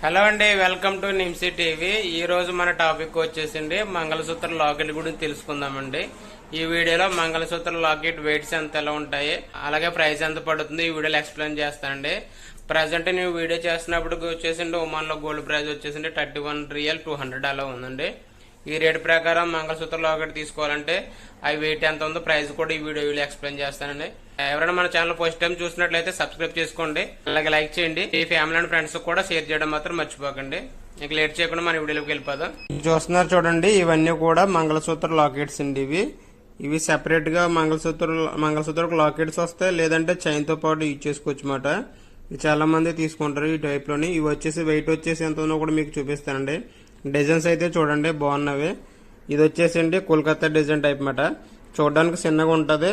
Hello అండి, welcome to నిమ్సీ TV. ఈ రోజు మన టాపిక్ వచ్చేసింది మంగళసూత్ర లాకెట్ గురించి తెలుసుకుందామండి. ఈ వీడియోలో మంగళసూత్ర లాకెట్ వెయిట్స్ ఎలా ఉంటాయి, అలాగే ప్రైస్ ఎంత పడుతుంది ఈ వీడియోలో ఎక్స్ప్లెయిన్ చేస్తానండి. ప్రజెంట్ నేను వీడియో చేస్తున్నప్పుడు వచ్చేసింది ఒమాన్ లో గోల్డ్ ప్రైస్ వచ్చేసింది 31 రియల్ 200 అలా ఉందండి. ఈ రేట్ ప్రకారం మంగళసూత్ర లాకెట్ తీసుకోవాలంటే అవి వెయిట్ ఎంత ఉందో ప్రైస్ కూడా ఈ వీడియోలో ఎక్స్ప్లెయిన్ చేస్తానండి. ఎవరైనా మన ఛానల్ ఫస్ట్ టైం చూసినట్లయితే సబ్స్క్రైబ్ చేసుకోండి, అలాగే లైక్ చేయండి. ఈ ఫ్యామిలీ అండ్ ఫ్రెండ్స్ కూడా షేర్ చేయడం మాత్రం మర్చిపోకండి. ఇక లేట్ చేయకుండా మన వీడియోలోకి వెళ్ళిపోదాం. చూస్తున్నారు చూడండి, ఇవన్నీ కూడా మంగళసూత్ర లాకెట్స్ అండి. ఇవి సెపరేట్ గా మంగళసూత్ర లాకెట్స్ వస్తాయి, లేదంటే చైన్ తో పాటు యూజ్ చేసుకోవచ్చు అన్నమాట. చాలా మంది తీసుకుంటారు ఈ టైప్ లోని. ఇవి వచ్చేసి వెయిట్ వచ్చేసి ఎంత ఉందో కూడా మీకు చూపిస్తానండి. డిజైన్స్ అయితే చూడండి బాగున్నవి. ఇది వచ్చేసి కోల్కతా డిజైన్ టైప్ మాట. చూడడానికి చిన్నగా ఉంటది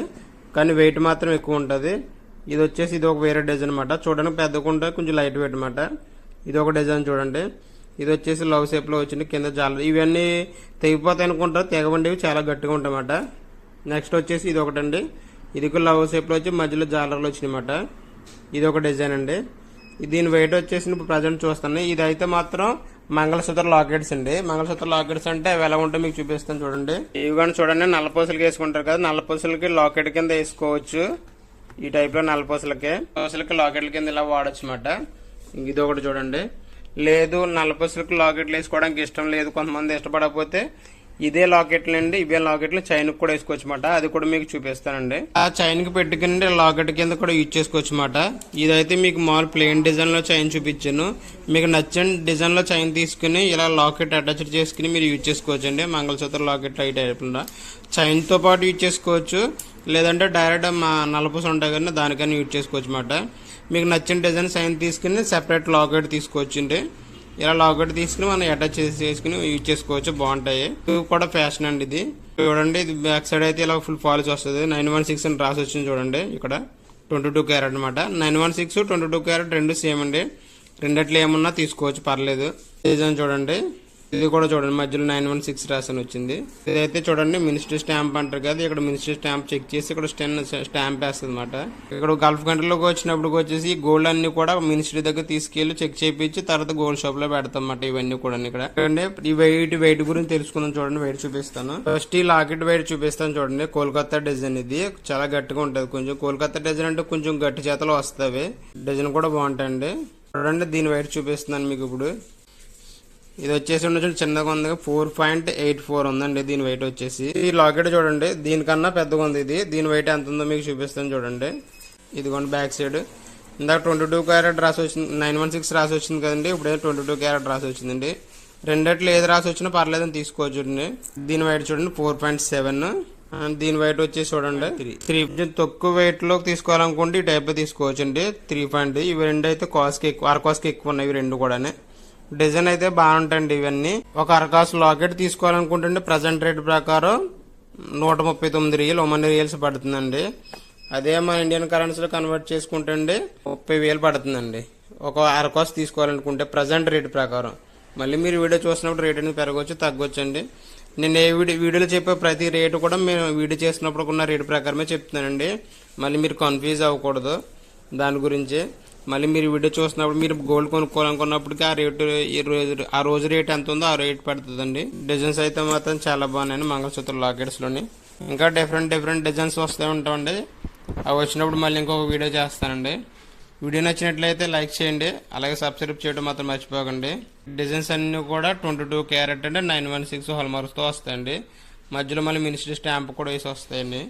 కానీ వెయిట్ మాత్రం ఎక్కువ ఉంటది. ఇది వచ్చేసి ఇది ఒక వేరే డిజైన్ అనమాట. చూడడానికి పెద్దగా ఉంటుంది, కొంచెం లైట్ వెయిట్ అనమాట. ఇది ఒక డిజైన్ చూడండి. ఇది వచ్చేసి లవ్ షేప్ లో వచ్చింది, కింద జాలర్. ఇవన్నీ తెగిపోతాయి అనుకుంటారు, తెగవండి. చాలా గట్టిగా ఉంటాయి అన్నమాట. నెక్స్ట్ వచ్చేసి ఇది ఒకటండి. ఇది లవ్ షేప్ లో వచ్చి మధ్యలో జాలర్లు వచ్చినాయన్నమాట. ఇది ఒక డిజైన్ అండి. దీని వెయిట్ వచ్చేసి ఇప్పుడు ప్రజెంట్ చూస్తాను. ఇది అయితే మాత్రం మంగళసూత్ర లాకెట్స్ అండి. మంగళసూత్ర లాకెట్స్ అంటే అవి ఎలా ఉంటాయో మీకు చూపిస్తాను చూడండి. ఇవి కానీ చూడండి, నల్లపూసలకి వేసుకుంటారు కదా, నల్లపూసలకి లాకెట్ కింద వేసుకోవచ్చు. ఈ టైప్ లో నల్లపూసలకి లాకెట్ల కింద ఇలా వాడచ్చు అన్నమాట. ఇది ఒకటి చూడండి. లేదు నల్లపూసలకి లాకెట్లు వేసుకోవడానికి ఇష్టం లేదు, కొంతమంది ఇష్టపడకపోతే ఇదే లాకెట్లు అండి, ఇవే లాకెట్లు చైన్ కూడా వేసుకోవచ్చు అన్నమాట. అది కూడా మీకు చూపిస్తానండి. ఆ చైన్ కి పెట్టుకుని లాకెట్ కింద కూడా యూజ్ చేసుకోవచ్చు అన్నమాట. ఇదైతే మీకు మామూలు ప్లెయిన్ డిజైన్ లో చైన్ చూపించాను. మీకు నచ్చిన డిజైన్ లో చైన్ తీసుకుని ఇలా లాకెట్ అటాచ్ చేసుకుని మీరు యూజ్ చేసుకోవచ్చు అండి. మంగళసూత్ర లాకెట్ ఈ టైప్ లో చైన్ తో పాటు యూజ్ చేసుకోవచ్చు, లేదంటే డైరెక్ట్ మా నల్లపూస ఉంటాయి కానీ దానికన్నా యూజ్ చేసుకోవచ్చు అన్నమాట. మీకు నచ్చిన డిజైన్ చైన్ తీసుకుని సెపరేట్ లాకెట్ తీసుకోవచ్చు అండి. ఇలా లాకెట్ తీసుకుని మనం అటాచ్ చేసుకుని యూజ్ చేసుకోవచ్చు, బాగుంటాయి. ఇవి కూడా ఫ్యాషన్ అండి. ఇది చూడండి, ఇది బ్యాక్ సైడ్ అయితే ఇలా ఫుల్ పాలిష్ వస్తుంది. 916 అని రాసి వచ్చింది చూడండి. ఇక్కడ 22 క్యారెట్ అనమాట. 916 22 క్యారెట్ రెండు సేమ్ అండి. రెండిట్లో ఏమన్నా తీసుకోవచ్చు, పర్లేదు. డిజైన్ చూడండి, ఇది కూడా చూడండి, మధ్యలో 916 రాసని వచ్చింది. ఇదైతే చూడండి మినిస్ట్రీ స్టాంప్ అంటారు కదా, ఇక్కడ మినిస్ట్రీ స్టాంప్ చెక్ చేసి ఇక్కడ స్టాంప్ వేస్తుంది అనమాట. ఇక్కడ గల్ఫ్ కంట్రీలోకి వచ్చినప్పుడు వచ్చేసి గోల్డ్ అన్ని కూడా మినిస్ట్రీ దగ్గర తీసుకెళ్లి చెక్ చేయించి తర్వాత గోల్డ్ షాప్ లో పెడతాం అన్నమాట. ఇవన్నీ కూడా ఇక్కడ ఈ వెయిట్ గురించి తెలుసుకుందాం చూడండి. వెయిట్ చూపిస్తాను. ఫస్ట్ ఈ లాకెట్ వెయిట్ చూపిస్తాను చూడండి. కోల్కతా డిజైన్ ఇది చాలా గట్టిగా ఉంటది. కొంచెం కోల్కతా డిజైన్ అంటే కొంచెం గట్టి చేతలు వస్తాయి. డిజైన్ కూడా బాగుంటాయండి. చూడండి, దీని వెయిట్ చూపిస్తున్నాను మీకు ఇప్పుడు. ఇది వచ్చేసి చిన్నగా ఉంది, 4.84 ఉందండి దీని వెయిట్ వచ్చేసి. ఈ లాకెట్ చూడండి దీనికన్నా పెద్దగా ఉంది. దీని వెయిట్ ఎంత ఉందో మీకు చూపిస్తాను చూడండి. ఇదిగోండి బ్యాక్ సైడ్. ఇందాక 22 క్యారెట్ రాసి వచ్చింది, 916 రాసి వచ్చింది కదండి. ఇప్పుడు 22 క్యారెట్ రాసి వచ్చిందండి. రెండిట్లో ఏది రాసి వచ్చినా పర్లేదని తీసుకోవచ్చు. దీని వెయిట్ చూడండి 4.7. దీని వెయిట్ వచ్చేసి చూడండి 3. తక్కువ వెయిట్ లో తీసుకోవాలనుకుంటే ఈ టైప్ లో తీసుకోవచ్చు అండి. 3. ఇవి రెండు అయితే కాస్ట్ ఎక్కువ, అరకాస్ట్ ఎక్కువ ఉన్నాయి ఇవి రెండు కూడా. డిజైన్ అయితే బాగుంటాయండి ఇవన్నీ. ఒక అరకాసు లాకెట్ తీసుకోవాలనుకుంటుంటే ప్రజెంట్ రేట్ ప్రకారం 139 రియల్ ఒమన్ రియల్స్ పడుతుందండి. అదే మన ఇండియన్ కరెన్సీలో కన్వర్ట్ చేసుకుంటే 30,000 పడుతుందండి ఒక అరకాసు తీసుకోవాలనుకుంటే ప్రజెంట్ రేట్ ప్రకారం. మళ్ళీ మీరు వీడియో చూసినప్పుడు రేట్ అనేది పెరగవచ్చు, తగ్గొచ్చు అండి. నేను ఏ వీడియోలో చెప్పే ప్రతి రేటు కూడా మేము వీడియో చేసినప్పుడు ఉన్న రేటు ప్రకారమే చెప్తున్నానండి. మళ్ళీ మీరు కన్ఫ్యూజ్ అవ్వకూడదు దాని గురించి. మళ్ళీ మీరు వీడియో చూసినప్పుడు మీరు గోల్డ్ కొనుక్కోవాలనుకున్నప్పటికీ ఆ రేటు ఆ రోజు రేట్ ఎంత ఉందో ఆ రేట్ పడుతుందండి. డిజైన్స్ అయితే మాత్రం చాలా బాగున్నాయి మంగళసూత్ర లాకెట్స్ లోని. ఇంకా డిఫరెంట్ డిజైన్స్ వస్తూ ఉంటామండి. అవి వచ్చినప్పుడు మళ్ళీ ఇంకొక వీడియో చేస్తానండి. వీడియో నచ్చినట్లయితే లైక్ చేయండి, అలాగే సబ్స్క్రైబ్ చేయడం మాత్రం మర్చిపోకండి. డిజైన్స్ అన్ని కూడా 22 క్యారెట్ అంటే 916 హాల్ మార్క్స్ తో వస్తాయండి. మధ్యలో మళ్ళీ మినిస్ట్రీ స్టాంప్ కూడా వేసి వస్తాయండి.